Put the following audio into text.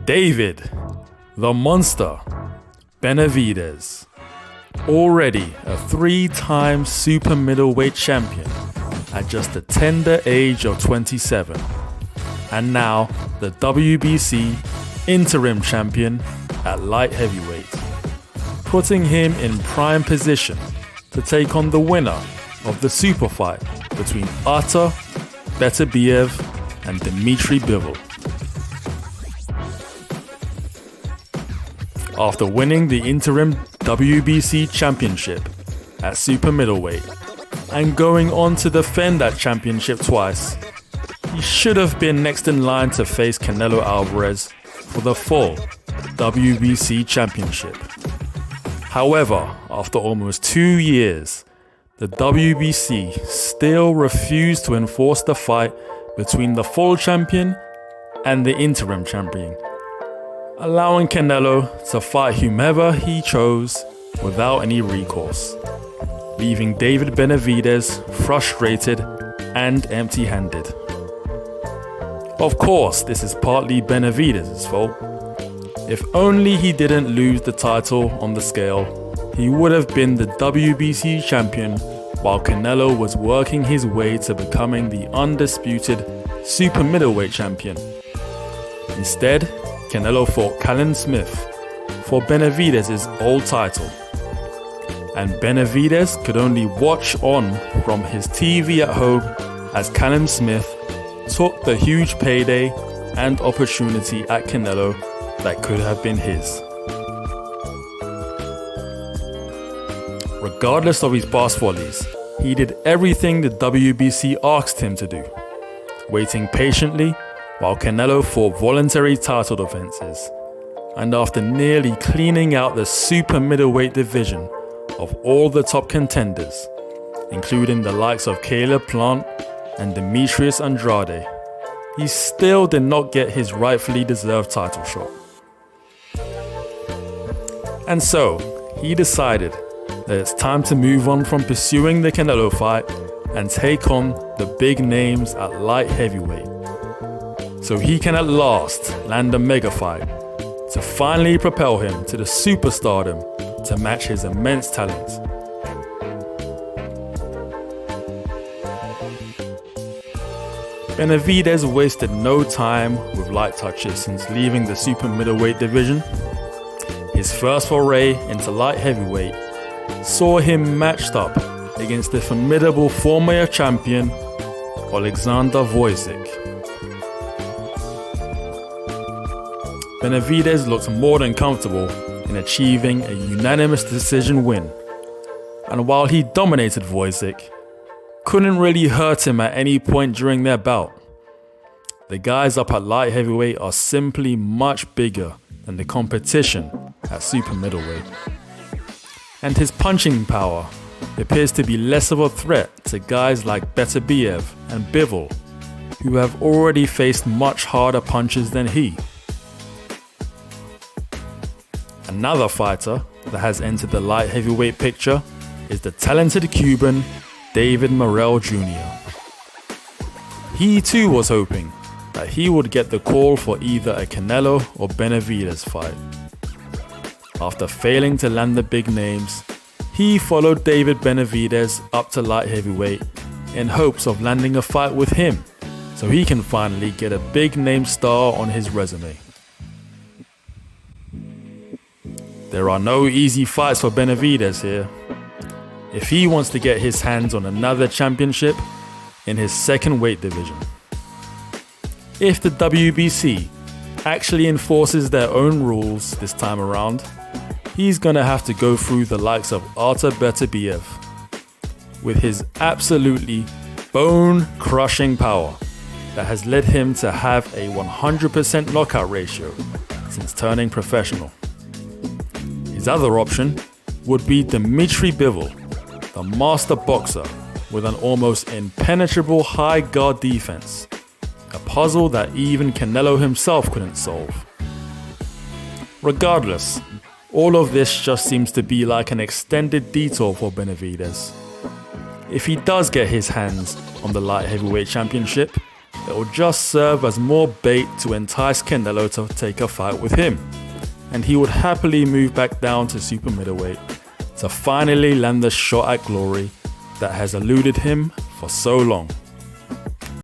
David, the monster, Benavidez, already a 3-time super middleweight champion at just the tender age of 27, and now the WBC interim champion at light heavyweight, putting him in prime position to take on the winner of the super fight between Artur, Beterbiev and Dmitry Bivol. After winning the interim WBC championship at super middleweight and going on to defend that championship twice, he should have been next in line to face Canelo Alvarez for the full WBC championship. However, after almost 2 years, the WBC still refused to enforce the fight between the full champion and the interim champion, allowing Canelo to fight whomever he chose without any recourse, leaving David Benavidez frustrated and empty-handed. Of course, this is partly Benavidez's fault. If only he didn't lose the title on the scale, he would have been the WBC champion while Canelo was working his way to becoming the undisputed super middleweight champion. Instead, Canelo fought Callum Smith for Benavidez's old title, and Benavidez could only watch on from his TV at home as Callum Smith took the huge payday and opportunity at Canelo that could have been his. Regardless of his past follies, he did everything the WBC asked him to do, waiting patiently while Canelo fought voluntary title defenses, and after nearly cleaning out the super middleweight division of all the top contenders, including the likes of Caleb Plant and Demetrius Andrade, he still did not get his rightfully deserved title shot. And so, he decided that it's time to move on from pursuing the Canelo fight and take on the big names at light heavyweight, so he can at last land a mega fight to finally propel him to the superstardom to match his immense talent. Benavidez wasted no time with light touches since leaving the super middleweight division. His first foray into light heavyweight saw him matched up against the formidable former champion Alexander Wojcik. Benavidez looked more than comfortable in achieving a unanimous decision win, and while he dominated Wojcik, couldn't really hurt him at any point during their bout. The guys up at light heavyweight are simply much bigger than the competition at super middleweight, and his punching power appears to be less of a threat to guys like Beterbiev and Bivol, who have already faced much harder punches than he. Another fighter that has entered the light heavyweight picture is the talented Cuban David Morrell Jr. He too was hoping that he would get the call for either a Canelo or Benavidez fight. After failing to land the big names, he followed David Benavidez up to light heavyweight in hopes of landing a fight with him so he can finally get a big name star on his resume. There are no easy fights for Benavidez here. If he wants to get his hands on another championship in his second weight division. If the WBC actually enforces their own rules this time around, he's gonna have to go through the likes of Artur Beterbiev with his absolutely bone-crushing power that has led him to have a 100% knockout ratio since turning professional. His other option would be Dmitry Bivol, the master boxer with an almost impenetrable high guard defense, a puzzle that even Canelo himself couldn't solve. Regardless, all of this just seems to be like an extended detour for Benavidez. If he does get his hands on the light heavyweight championship, it will just serve as more bait to entice Canelo to take a fight with him, and he would happily move back down to super middleweight to finally land the shot at glory that has eluded him for so long.